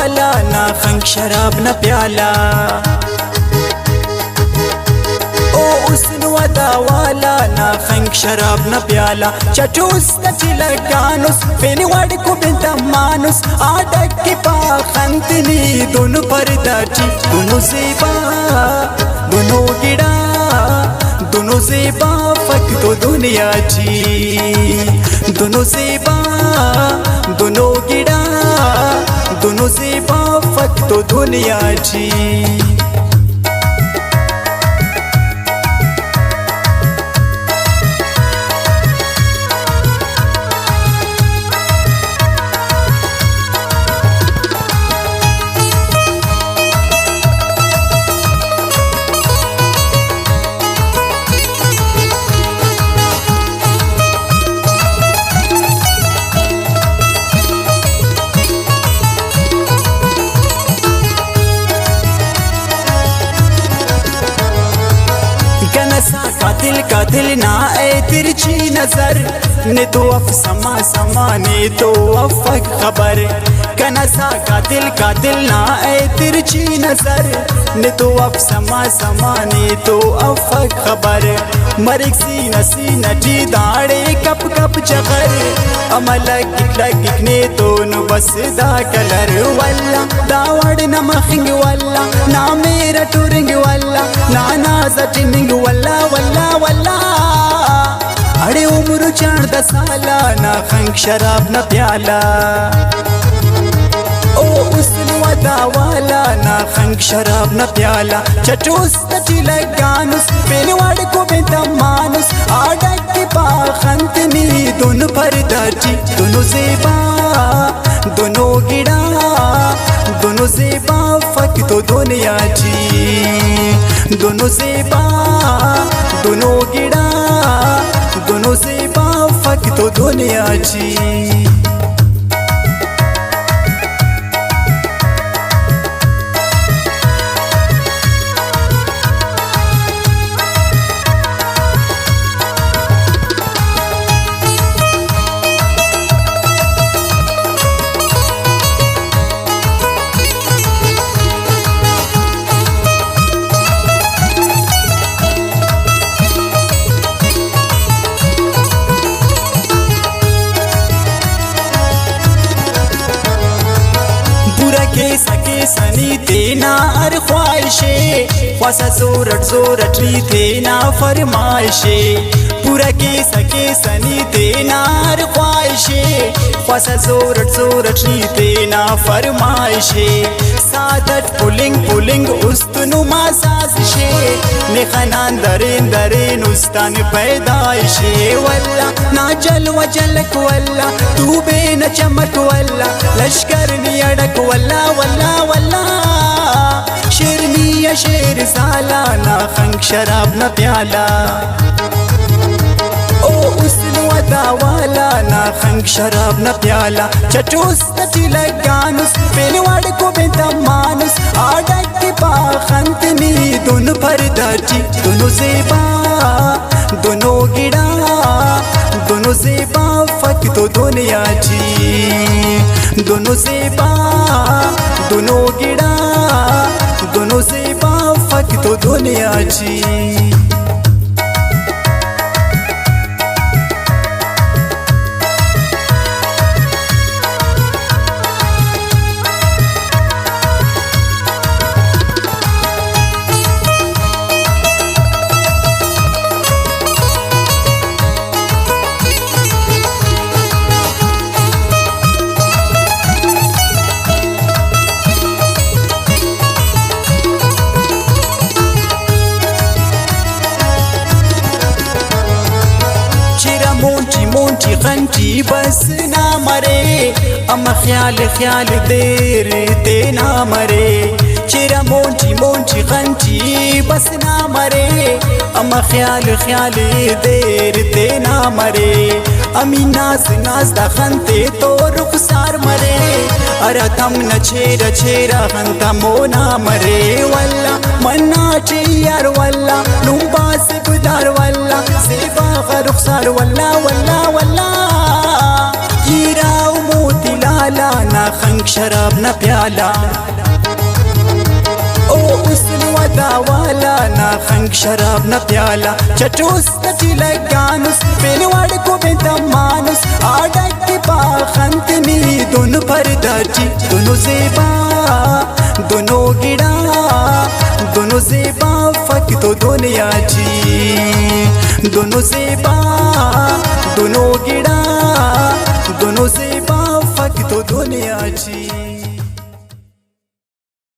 वाला ना खंग शराब न प्याला ओ उसन वदा वाला ना खंग शराब न प्याला चटूस नचिला गानुस पेनी वाड़ को बिंता मानुस आडक की पाखंतनी दोनों परदाची दोनों ज़ेबा दोनों गिड़ा दोनों ज़ेबा फक तो दुनिया जी दोनों ज़ेबा दोनों गिड़ा दोनों ज़ेबा फक तो दुनिया जी का दिल ना ए तिरछी नजर ने तो अफ समा समा ने तो अफक खबर कनसा का दिल ना ए तिरछी नजर ने तो अफ समा समा ने तो अफक खबर मरिक सी नसी नजी दाड़े कप कप जगर अमलक लग ने तो न बस दा कलर वल्ला दावड़ न मखंग वल्ला ना मेरा टूरिंग वल्ला ना ना सचिंग वल्ला वल्ला वल्ला अड़े उम्र 14 साला ना खंग शराब न प्याला ओ उसन वदा वाला ना खंग शराब न प्याला चटूस नचिला गानुस पेनी वाड़ को बिंता मानुस आडक की पाखंतनी दोनों परदाची दोनों ज़ेबा दोनों गिड़ा दोनों ज़ेबा फक तो दुनिया जी दोनों ज़ेबा दोनों गिड़ा दोनों ज़ेबा फक तो दुनिया जी सके सनी देना अर ख्वाहिशे ख्वासा जोरट ली देना फरमाइशे पूरा के सके सनी देना अर ख्वाहिशे ख्वासा जोरट ली देना फरमाइशे सादत पुलिंग उस्तनुमा साजिशे निखनान दरेन उस्तान पैदाइशे वल्ला ना जल वजलक वल्ला तू बेन चमक वल्ला लश्कर नियड़क वल्ला वल्ला वल्ला शेरनी शेर साला ना खंग शराब न प्याला ओ उसन वदा वाला ना खंग शराब न प्याला चटूस नचिला गानुस पेनी वाड़ को बिंता मानुस आडक की पाखंतनी दोनों परदाची दोनों ज़ेबा दोनों गिड़ा दोनों ज़ेबा फक तो दुनिया जी दोनों ज़ेबा दोनों गिड़ा दोनों ज़ेबा फक तो दुनिया जी मोंची खंची बस ना मरे अम ख्याल देर देना मरे चिरा मोंची खंची बस ना मरे اما خیال خیالی دیر دینا مرے امی ناز ناز دا خنتے تو رخسار مرے ارتم نہ چھیرا چھیرا خنتا مونا مرے واللہ منا چیار واللہ نمباز بدار واللہ سیبا غا رخسار واللہ واللہ واللہ ہیرا و موتی لالا نا خنک شراب نا پیالا او حسن ودا والا نا خنک شراب نا پیالا چٹوس نچی لگانوس پین وڑکو بیتا مانوس آڈک کی پاخنتنی دونو پرداچی دونو زیبا دونو گڑا دونو زیبا فک تو دنیا چی دونو زیبا دونو گڑا دونو زیبا فک تو دنیا چی